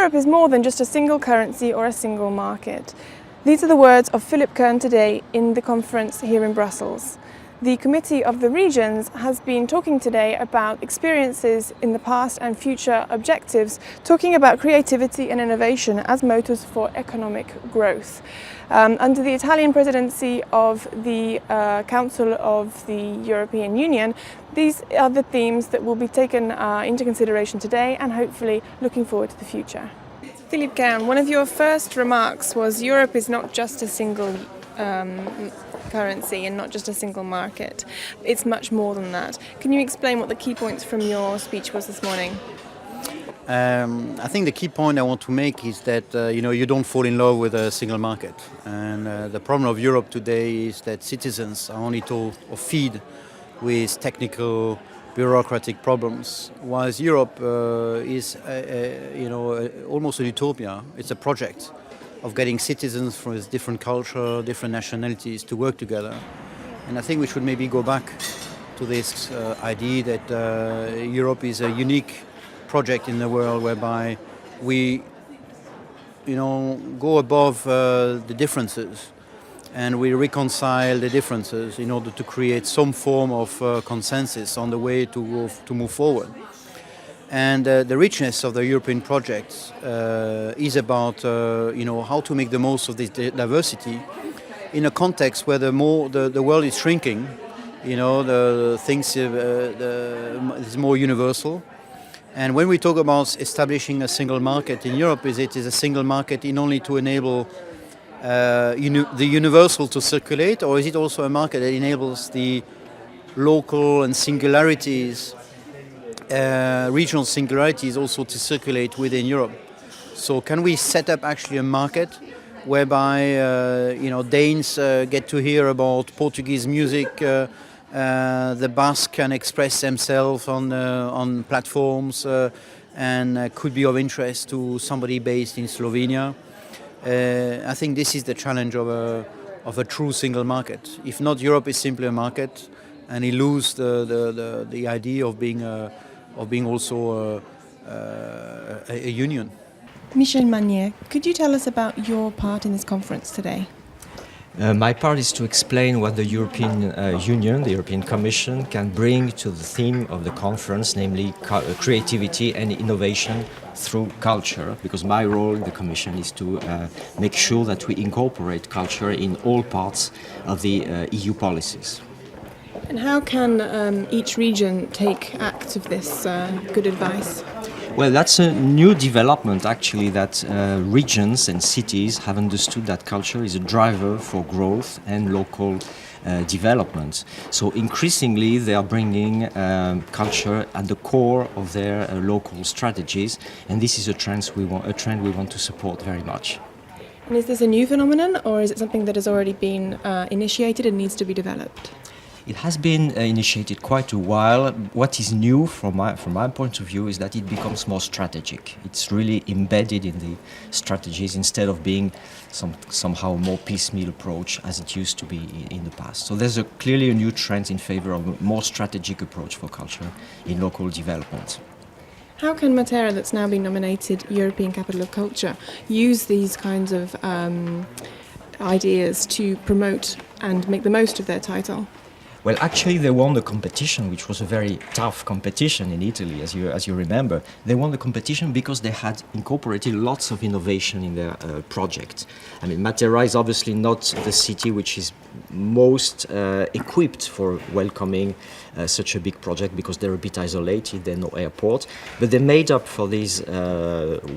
Europe is more than just a single currency or a single market. These are the words of Philip Kern today in the conference here in Brussels. The Committee of the Regions has been talking today about experiences in the past and future objectives, talking about creativity and innovation as motors for economic growth. Under the Italian presidency of the Council of the European Union, these are the themes that will be taken into consideration today and hopefully looking forward to the future. Philippe Kern, one of your first remarks was Europe is not just a single currency and not just a single market. It's much more than that. Can you explain what the key points from your speech was this morning? I think the key point I want to make is that you don't fall in love with a single market. And the problem of Europe today is that citizens are only told or feed with technical, bureaucratic problems, whilst Europe is almost a utopia. It's a project of getting citizens from different culture, different nationalities to work together. And I think we should maybe go back to this idea that Europe is a unique project in the world whereby we go above the differences and we reconcile the differences in order to create some form of consensus on the way to move forward. And the richness of the European project is about how to make the most of this diversity in a context where the world is shrinking. The things is more universal. And when we talk about establishing a single market in Europe, it is a single market in only to enable the universal to circulate, or is it also a market that enables the local and singularities, regional singularities also to circulate within Europe? So can we set up actually a market whereby Danes get to hear about Portuguese music, the Basque can express themselves on platforms and could be of interest to somebody based in Slovenia? I think this is the challenge of a true single market. If not, Europe is simply a market, and it loses the idea of being also a union. Michel Magnier, could you tell us about your part in this conference today? My part is to explain what the European Union, the European Commission, can bring to the theme of the conference, namely creativity and innovation through culture, because my role in the Commission is to make sure that we incorporate culture in all parts of the EU policies. And how can each region take act of this good advice? Well, that's a new development, actually, that regions and cities have understood that culture is a driver for growth and local development. So increasingly, they are bringing culture at the core of their local strategies, and this is a trend we want to support very much. And is this a new phenomenon, or is it something that has already been initiated and needs to be developed? It has been initiated quite a while. What is new from my point of view is that it becomes more strategic. It's really embedded in the strategies instead of being somehow more piecemeal approach as it used to be in the past. So there's clearly a new trend in favor of a more strategic approach for culture in local development. How can Matera, that's now been nominated European Capital of Culture, use these kinds of ideas to promote and make the most of their title? Well, actually, they won the competition, which was a very tough competition in Italy, as you remember. They won the competition because they had incorporated lots of innovation in their project. I mean, Matera is obviously not the city which is most equipped for welcoming such a big project because they're a bit isolated, there's no airport. But they made up for these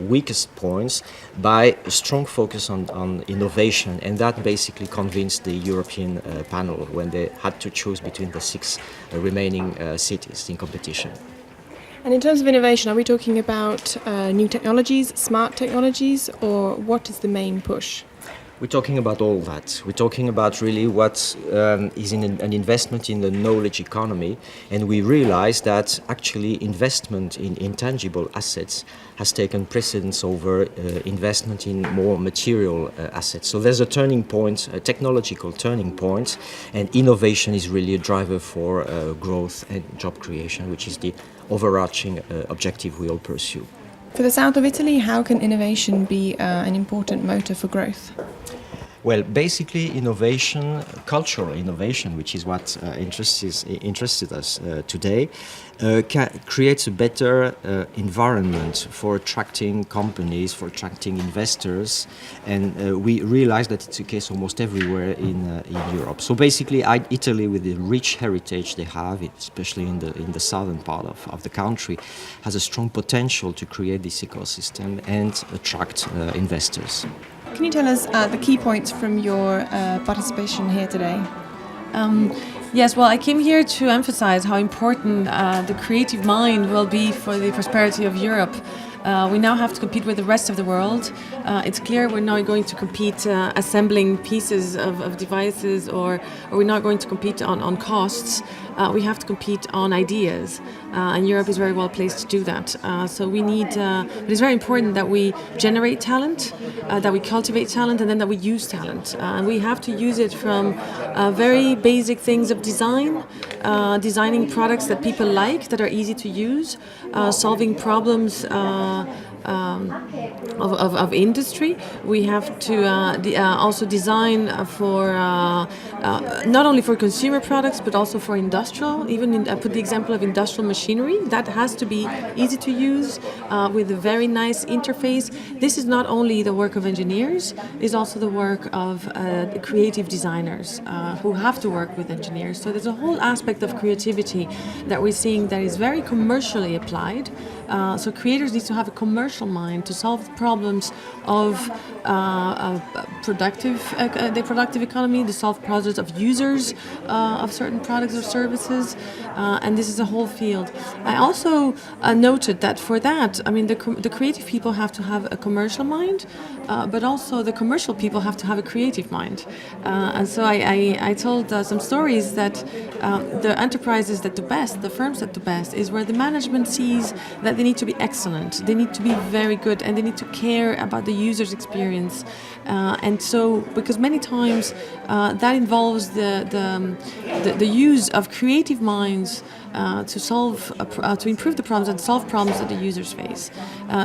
weakest points by a strong focus on innovation, and that basically convinced the European panel when they had to choose between the 6 remaining cities in competition. And in terms of innovation, are we talking about new technologies, smart technologies, or what is the main push? We're talking about all that. We're talking about really what is an investment in the knowledge economy, and we realize that actually investment in intangible assets has taken precedence over investment in more material assets. So there's a turning point, a technological turning point, and innovation is really a driver for growth and job creation, which is the overarching objective we all pursue. For the south of Italy, how can innovation be an important motor for growth? Well, basically, innovation, cultural innovation, which is what interested us today, creates a better environment for attracting companies, for attracting investors, and we realize that it's the case almost everywhere in Europe. So basically, Italy, with the rich heritage they have, especially in the southern part of the country, has a strong potential to create this ecosystem and attract investors. Can you tell us the key points from your participation here today? Yes, well, I came here to emphasize how important the creative mind will be for the prosperity of Europe. We now have to compete with the rest of the world. It's clear we're not going to compete assembling pieces of devices, or we're not going to compete on costs. We have to compete on ideas, and Europe is very well placed to do that. So we need, it is very important that we generate talent, that we cultivate talent, and then that we use talent. And we have to use it from very basic things of design, designing products that people like, that are easy to use, solving problems of industry. We have to also design for not only for consumer products but also for industrial. Even I put the example of industrial machinery that has to be easy to use with a very nice interface. This is not only the work of engineers; it's also the work of creative designers who have to work with engineers. So there's a whole aspect of creativity that we're seeing that is very commercially applied. So creators need to have a commercial mind to solve the problems of the productive economy, to solve problems of users of certain products or services, and this is a whole field. I also noted that for that, I mean, the creative people have to have a commercial mind, but also the commercial people have to have a creative mind. And so I told some stories that the enterprises that do best, the firms that do best, is where the management sees that they need to be excellent, they need to be very good, and they need to care about the user's experience. And so, because many times that involves the use of creative minds to improve the problems and solve problems that the users face.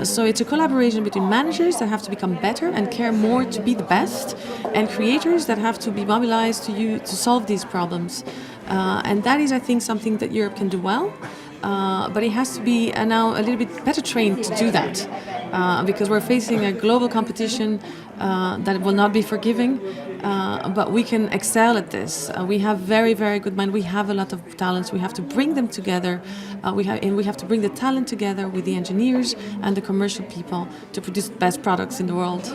So it's a collaboration between managers that have to become better and care more to be the best, and creators that have to be mobilized to solve these problems. And that is, I think, something that Europe can do well. But it has to be now a little bit better trained to do that, because we're facing a global competition that will not be forgiving, but we can excel at this. We have very, very good mind. We have a lot of talents. We have to bring them together. We have to bring the talent together with the engineers and the commercial people to produce the best products in the world.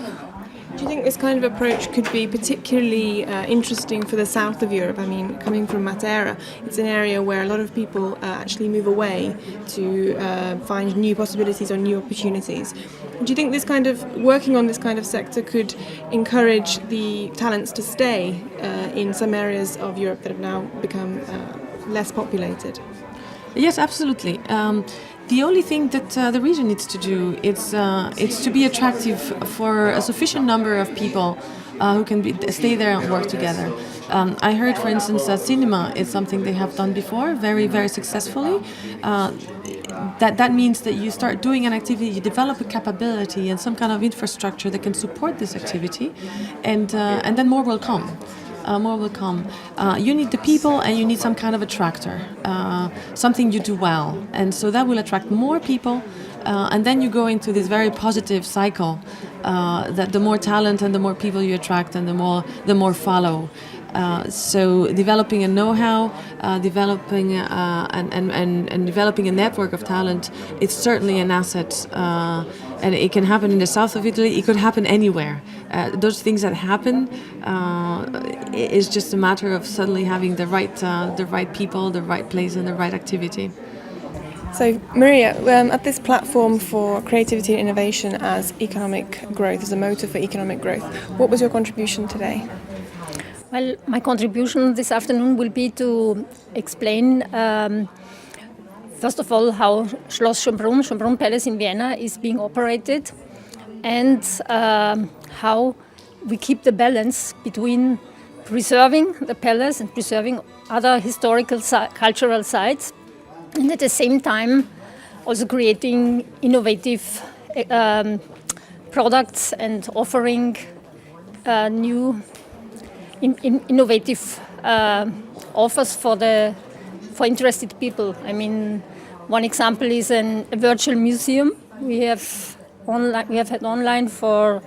Do you think this kind of approach could be particularly interesting for the south of Europe? I mean, coming from Matera, it's an area where a lot of people actually move away to find new possibilities or new opportunities. Do you think this kind of working on this kind of sector could encourage the talents to stay in some areas of Europe that have now become less populated? Yes, absolutely. The only thing that the region needs to do is to be attractive for a sufficient number of people who can stay there and work together. I heard, for instance, that cinema is something they have done before, very, very successfully. That means that you start doing an activity, you develop a capability and some kind of infrastructure that can support this activity, and then more will come. More will come. You need the people, and you need some kind of attractor, something you do well, and so that will attract more people, and then you go into this very positive cycle that the more talent and the more people you attract, and the more follow. So developing a know-how, developing and developing a network of talent, it's certainly an asset, and it can happen in the south of Italy. It could happen anywhere. Those things that happen, it's just a matter of suddenly having the right people, the right place, and the right activity. So, Maria, at this platform for creativity and innovation as economic growth, as a motor for economic growth, what was your contribution today? Well, my contribution this afternoon will be to explain, first of all, how Schloss Schönbrunn Palace in Vienna is being operated, and how we keep the balance between preserving the palace and preserving other historical cultural sites, and at the same time also creating innovative products and offering new innovative offers for interested people. I mean, one example is a virtual museum we have had online for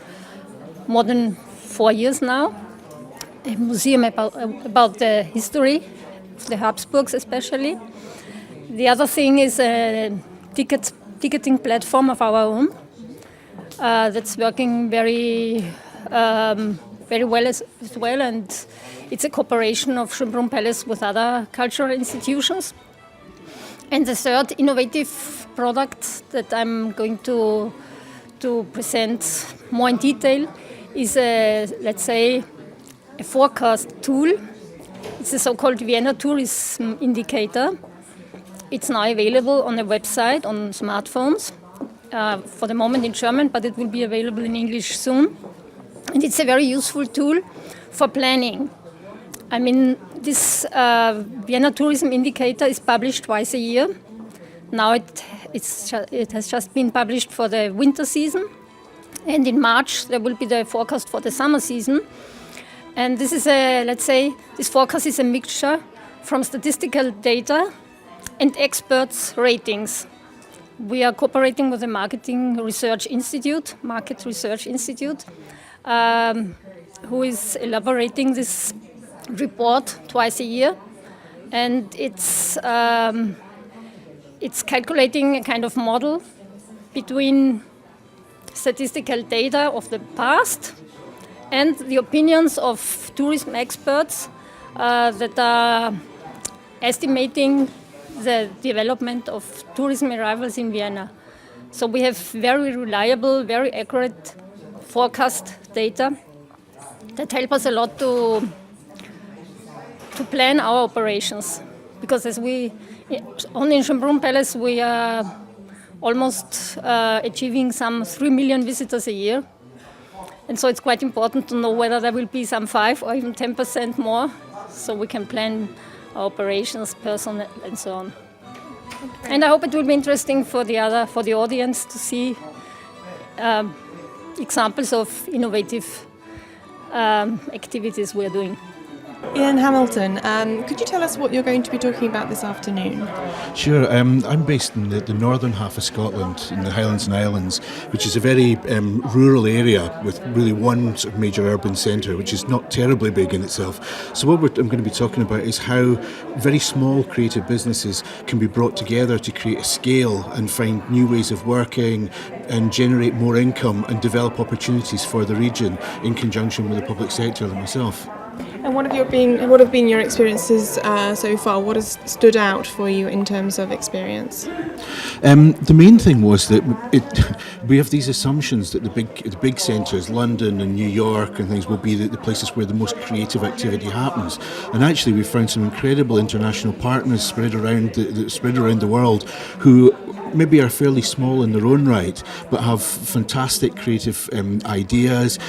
more than 4 years now. A museum about the history of the Habsburgs especially. The other thing is a ticketing platform of our own that's working very well as well, and it's a cooperation of Schönbrunn Palace with other cultural institutions. And the third innovative product that I'm going to present more in detail is let's say, a forecast tool. It's a so-called Vienna Tourism Indicator. It's now available on a website on smartphones, for the moment in German, but it will be available in English soon. And it's a very useful tool for planning. I mean, this Vienna Tourism Indicator is published twice a year. Now it has just been published for the winter season. And in March, there will be the forecast for the summer season. And this is let's say, this forecast is a mixture from statistical data and experts' ratings. We are cooperating with the Market Research Institute, who is elaborating this report twice a year. And it's calculating a kind of model between statistical data of the past and the opinions of tourism experts that are estimating the development of tourism arrivals in Vienna. So we have very reliable, very accurate forecast data that help us a lot to plan our operations. Because only in Schönbrunn Palace we are almost achieving some 3 million visitors a year. And so it's quite important to know whether there will be some 5 or even 10% more, so we can plan our operations, personnel, and so on. Okay. And I hope it will be interesting for the audience to see examples of innovative activities we are doing. Ian Hamilton, could you tell us what you're going to be talking about this afternoon? Sure. I'm based in the northern half of Scotland, in the Highlands and Islands, which is a very rural area with really one sort of major urban centre, which is not terribly big in itself. So what I'm going to be talking about is how very small creative businesses can be brought together to create a scale and find new ways of working and generate more income and develop opportunities for the region in conjunction with the public sector like myself. And what have been your experiences so far? What has stood out for you in terms of experience? The main thing was that we have these assumptions that the big centres, London and New York and things, will be the places where the most creative activity happens. And actually, we've found some incredible international partners spread around the world who maybe are fairly small in their own right, but have fantastic creative ideas,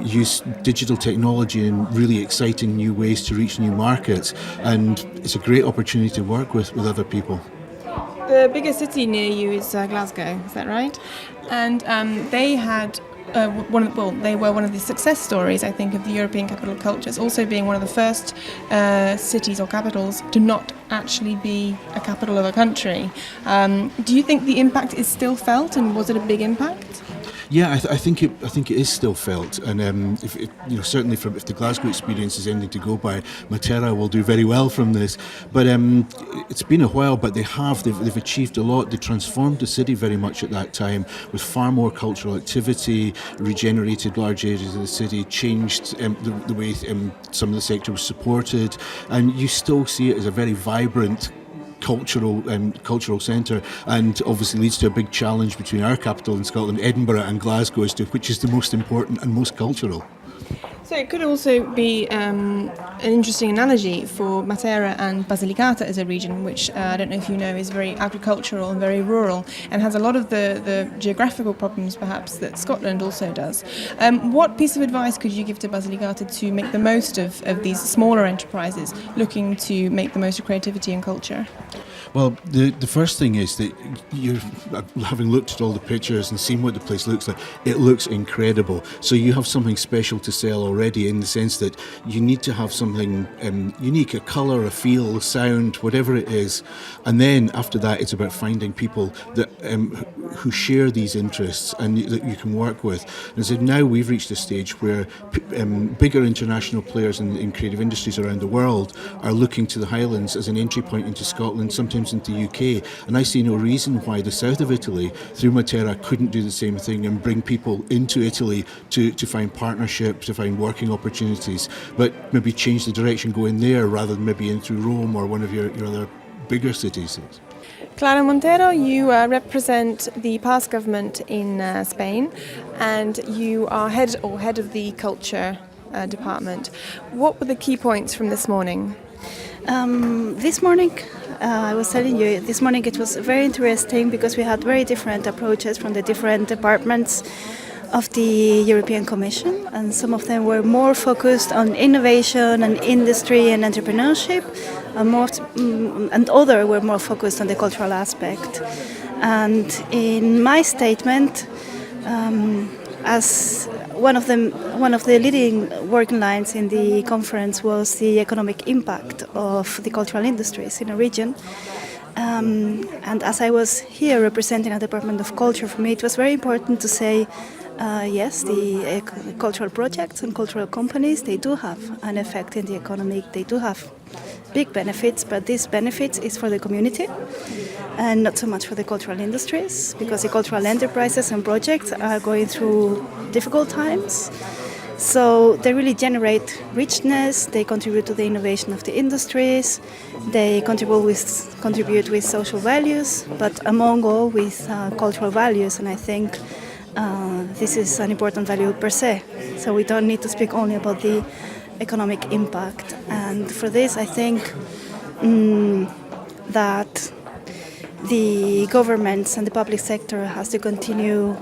use digital technology in really exciting new ways to reach new markets, and it's a great opportunity to work with other people. The biggest city near you is Glasgow, is that right? And they had they were one of the success stories, I think, of the European Capital of Cultures, also being one of the first cities or capitals to not actually be a capital of a country. Do you think the impact is still felt, and was it a big impact? Yeah, I think it is still felt, and certainly if the Glasgow experience is anything to go by, Matera will do very well from this. But it's been a while, but they've achieved a lot. They transformed the city very much at that time with far more cultural activity, regenerated large areas of the city, changed the way some of the sector was supported, and you still see it as a very vibrant cultural centre, and obviously leads to a big challenge between our capital in Scotland, Edinburgh, and Glasgow as to which is the most important and most cultural. So it could also be an interesting analogy for Matera and Basilicata as a region, which I don't know if you know is very agricultural and very rural and has a lot of the geographical problems perhaps that Scotland also does. What piece of advice could you give to Basilicata to make the most of these smaller enterprises looking to make the most of creativity and culture? Well, the first thing is that you're having looked at all the pictures and seen what the place looks like. It looks incredible. So you have something special to sell already, in the sense that you need to have something unique, a colour, a feel, a sound, whatever it is. And then after that, it's about finding people that who share these interests and that you can work with. And so now we've reached a stage where bigger international players in creative industries around the world are looking to the Highlands as an entry point into Scotland, sometimes into the UK. And I see no reason why the south of Italy, through Matera, couldn't do the same thing and bring people into Italy to find partnerships, to find working opportunities, but maybe change the direction, go in there rather than maybe in through Rome or one of your other bigger cities. Clara Montero, you represent the past government in Spain, and you are head of the culture department. What were the key points from this morning? This morning, I was telling you, this morning it was very interesting because we had very different approaches from the different departments of the European Commission, and some of them were more focused on innovation and industry and entrepreneurship, and others were more focused on the cultural aspect. And in my statement, as one of the leading working lines in the conference was the economic impact of the cultural industries in a region. And as I was here representing a Department of Culture, for me it was very important to say, yes, the cultural projects and cultural companies, they do have an effect in the economy. They do have big benefits, but these benefits is for the community and not so much for the cultural industries, because the cultural enterprises and projects are going through difficult times. So they really generate richness, they contribute to the innovation of the industries, they contribute with social values, but among all with cultural values, and I think this is an important value per se. So we don't need to speak only about the economic impact. And for this, I think that the governments and the public sector has to continue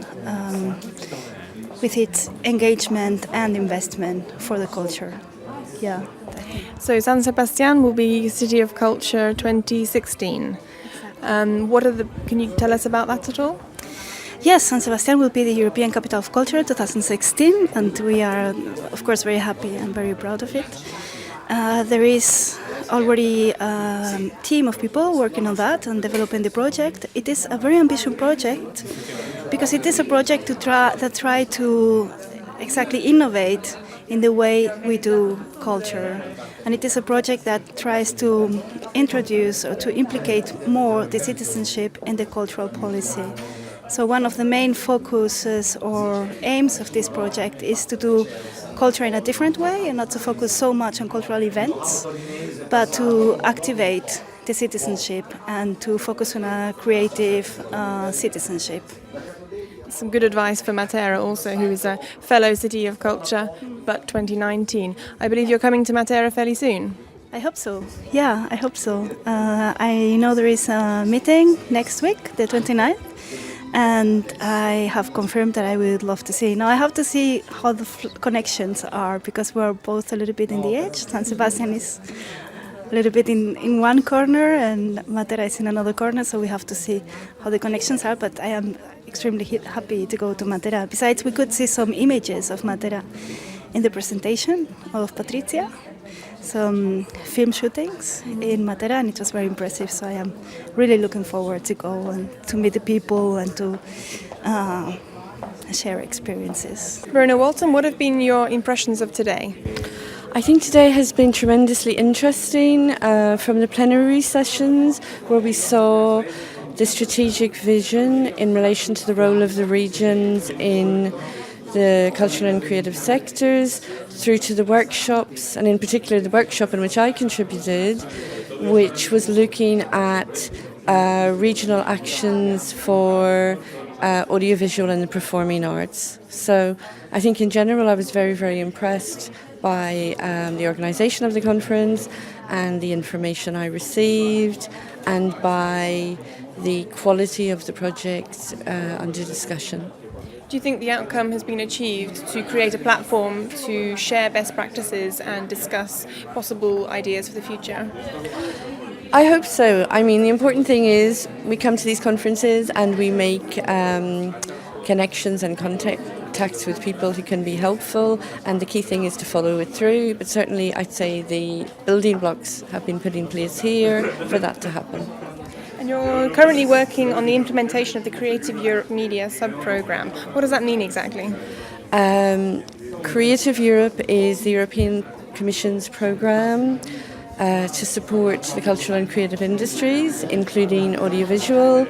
with its engagement and investment for the culture. Yeah. So San Sebastián will be City of Culture 2016. Can you tell us about that at all? Yes, San Sebastián will be the European Capital of Culture 2016, and we are, of course, very happy and very proud of it. There is already a team of people working on that and developing the project. It is a very ambitious project because it is a project that try to exactly innovate in the way we do culture. And it is a project that tries to introduce or to implicate more the citizenship in the cultural policy. So one of the main focuses or aims of this project is to do culture in a different way and not to focus so much on cultural events, but to activate the citizenship and to focus on a creative citizenship. Some good advice for Matera also, who is a fellow City of Culture, but 2019. I believe you're coming to Matera fairly soon. I hope so. Yeah, I hope so. I know there is a meeting next week, the 29th. And I have confirmed that I would love to see. Now I have to see how the connections are, because we're both a little bit in the edge. San Sebastián is a little bit in one corner and Matera is in another corner, so we have to see how the connections are. But I am extremely happy to go to Matera. Besides, we could see some images of Matera in the presentation of Patricia, some film shootings in Matera, and it was very impressive. So I am really looking forward to go and to meet the people and to share experiences. Verona Walton, what have been your impressions of today? I think today has been tremendously interesting from the plenary sessions, where we saw the strategic vision in relation to the role of the regions in the cultural and creative sectors, through to the workshops, and in particular the workshop in which I contributed, which was looking at regional actions for audiovisual and the performing arts. So I think in general I was very, very impressed by the organisation of the conference and the information I received, and by the quality of the project under discussion. Do you think the outcome has been achieved to create a platform to share best practices and discuss possible ideas for the future? I hope so. I mean, the important thing is we come to these conferences and we make connections and contacts with people who can be helpful, and the key thing is to follow it through. But certainly I'd say the building blocks have been put in place here for that to happen. And you're currently working on the implementation of the Creative Europe Media sub-programme. What does that mean exactly? Creative Europe is the European Commission's programme to support the cultural and creative industries, including audiovisual.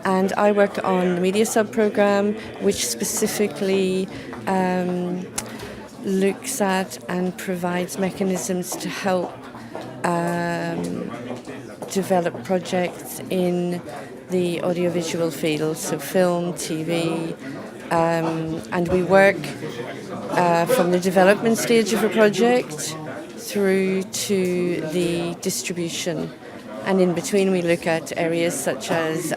And I work on the media sub-programme, which specifically looks at and provides mechanisms to help develop projects in the audiovisual field, so film, TV, and we work from the development stage of a project through to the distribution. And in between we look at areas such as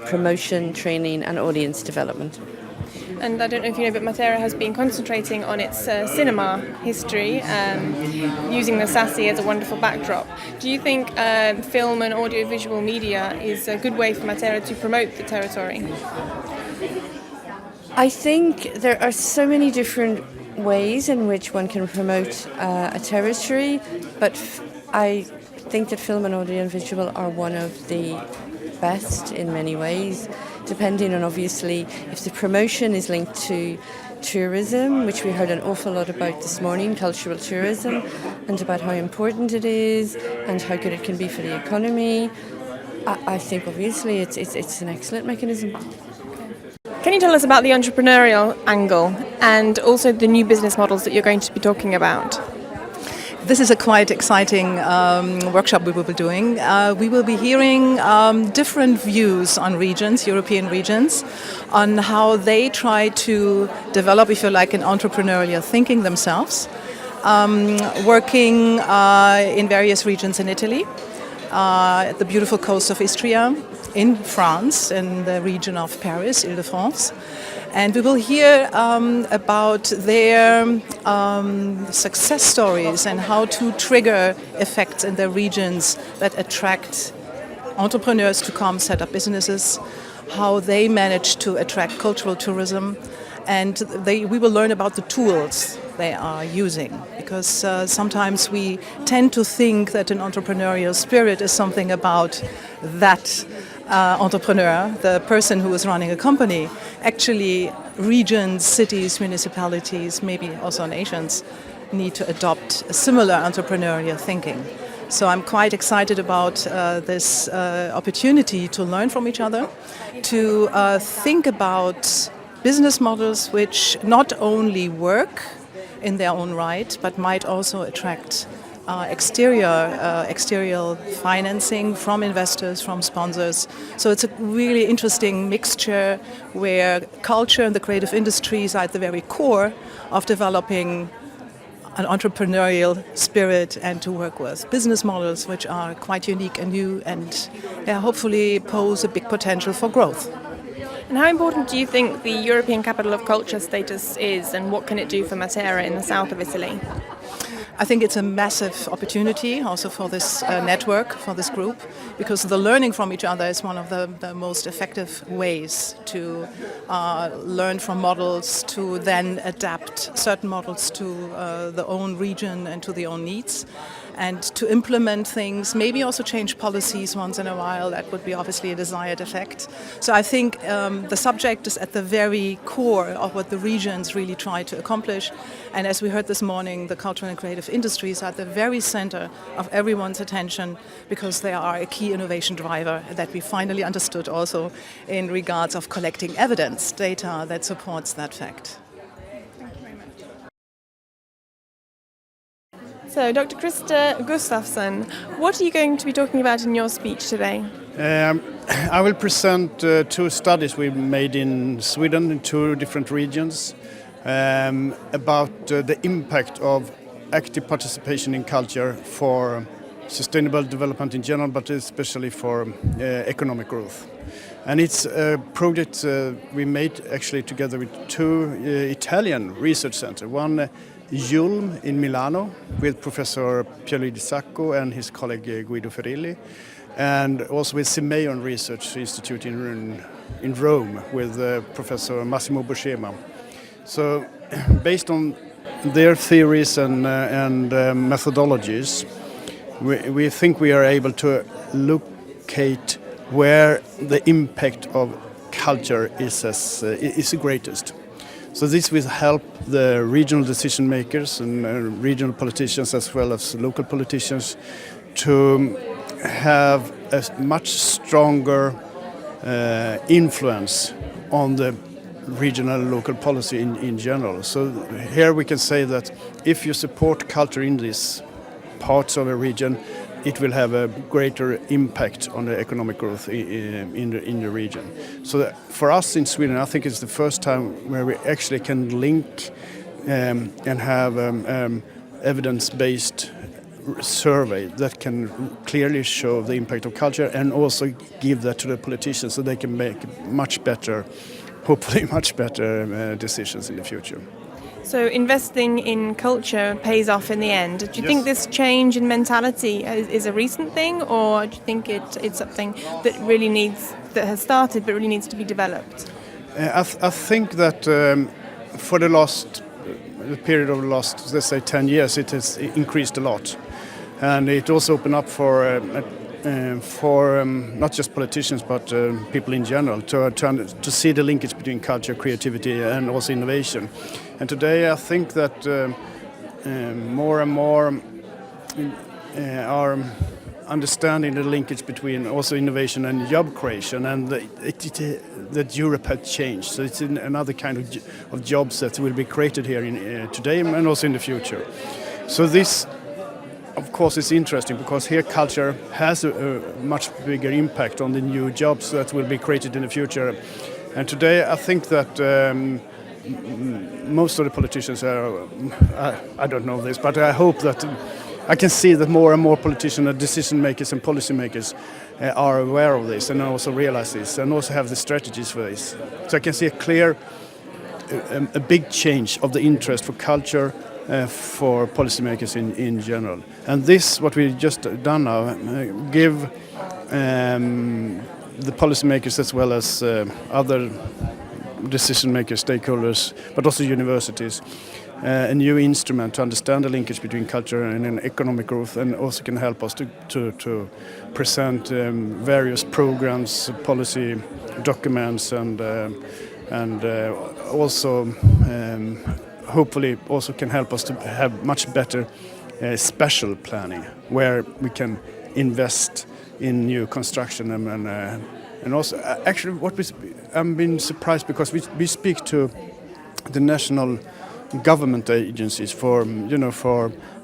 promotion, training and audience development. And I don't know if you know, but Matera has been concentrating on its cinema history, using the Sassi as a wonderful backdrop. Do you think film and audiovisual media is a good way for Matera to promote the territory? I think there are so many different ways in which one can promote a territory, but I think that film and audiovisual are one of the best in many ways, depending on obviously if the promotion is linked to tourism, which we heard an awful lot about this morning, cultural tourism, and about how important it is and how good it can be for the economy. I think obviously it's an excellent mechanism. Can you tell us about the entrepreneurial angle and also the new business models that you're going to be talking about? This is a quite exciting workshop we will be doing. We will be hearing different views on regions, European regions, on how they try to develop, if you like, an entrepreneurial thinking themselves, working in various regions in Italy, at the beautiful coast of Istria, in France, in the region of Paris, Île-de-France. And we will hear about their success stories and how to trigger effects in their regions that attract entrepreneurs to come set up businesses, how they manage to attract cultural tourism, and we will learn about the tools they are using, because sometimes we tend to think that an entrepreneurial spirit is something about that entrepreneur, the person who is running a company. Actually, regions, cities, municipalities, maybe also nations need to adopt a similar entrepreneurial thinking. So I'm quite excited about this opportunity to learn from each other, to think about business models which not only work in their own right, but might also attract exterior financing from investors, from sponsors. So it's a really interesting mixture where culture and the creative industries are at the very core of developing an entrepreneurial spirit and to work with business models which are quite unique and new and hopefully pose a big potential for growth. And how important do you think the European Capital of Culture status is, and what can it do for Matera in the south of Italy? I think it's a massive opportunity also for this network, for this group, because the learning from each other is one of the most effective ways to learn from models, to then adapt certain models to the own region and to the own needs, and to implement things, maybe also change policies once in a while. That would be obviously a desired effect. So I think the subject is at the very core of what the regions really try to accomplish. And as we heard this morning, the cultural and creative industries are at the very center of everyone's attention, because they are a key innovation driver that we finally understood also in regards of collecting evidence, data that supports that fact. So, Dr. Krista Gustafsson, what are you going to be talking about in your speech today? I will present two studies we made in Sweden in two different regions about the impact of active participation in culture for sustainable development in general, but especially for economic growth. And it's a project we made actually together with two Italian research centers, one Yulm in Milano with Professor Pierluigi Sacco and his colleague Guido Ferilli, and also with Simeon Research Institute in Rome with Professor Massimo Buscema. So based on their theories and methodologies, we think we are able to locate where the impact of culture is the greatest. So this will help the regional decision makers and regional politicians as well as local politicians to have a much stronger influence on the regional and local policy in general. So here we can say that if you support culture in these parts of a region, it will have a greater impact on the economic growth in the region. So for us in Sweden, I think it's the first time where we actually can link and have evidence-based survey that can clearly show the impact of culture and also give that to the politicians so they can make much better, hopefully much better decisions in the future. So investing in culture pays off in the end. Do you think this change in mentality is a recent thing, or do you think it's something that has started but really needs to be developed? I think that for the period of the last, let's say, 10 years, it has increased a lot. And it also opened up for not just politicians but people in general to see the linkage between culture, creativity and also innovation. And today I think that more and more are understanding the linkage between also innovation and job creation, and that Europe had changed. So it's another kind of jobs that will be created here today and also in the future. So this, of course, is interesting because here culture has a much bigger impact on the new jobs that will be created in the future. And today I think that most of the politicians I don't know this, but I hope that I can see that more and more politicians and decision makers and policy makers are aware of this and also realize this and also have the strategies for this. So I can see a big change of the interest for culture for policymakers in general. And this, what we've just done now, give the policymakers as well as other decision makers, stakeholders, but also universities, a new instrument to understand the linkage between culture and economic growth, and also can help us to present various programs, policy documents, and also hopefully also can help us to have much better spatial planning, where we can invest in new construction and also actually I've been surprised because we speak to the national government agencies for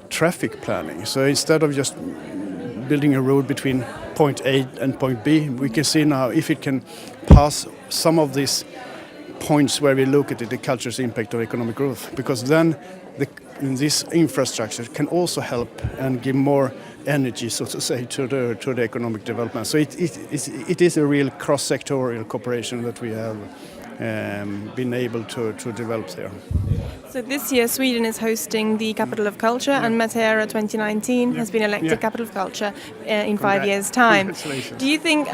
traffic planning. So instead of just building a road between point A and point B, we can see now if it can pass some of these points where we look at the culture's impact of economic growth, because then this infrastructure can also help and give more energy, so to say, to the economic development. So it is a real cross-sectorial cooperation that we have been able to develop there. So this year Sweden is hosting the Capital of Culture, and Matera 2019 has been elected Capital of Culture in 5 years' time. Do you think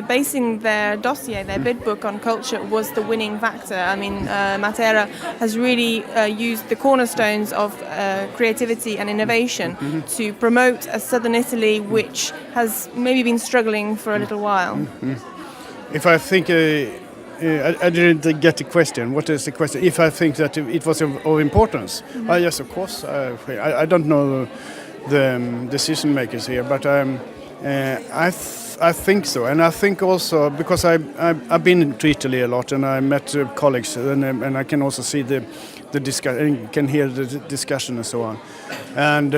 basing their dossier, their bid book on culture was the winning factor? I mean, Matera has really used the cornerstones of creativity and innovation to promote a southern Italy which has maybe been struggling for a little while. If I think, I didn't get the question. What is the question? If I think that it was of importance? Yes, of course. I don't know the decision makers here, but I think so, and I think also because I've been to Italy a lot, and I met colleagues, and I can also see the discussion, and can hear the discussion and so on. And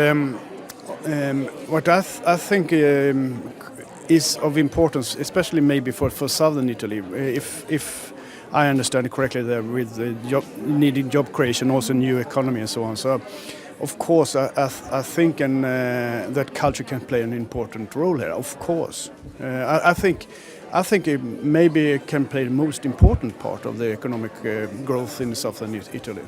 what I think is of importance, especially maybe for southern Italy, if I understand it correctly, there with the needing job creation, also new economy and so on. So. Of course, I think that culture can play an important role here. Of course, I think it maybe can play the most important part of the economic growth in southern Italy.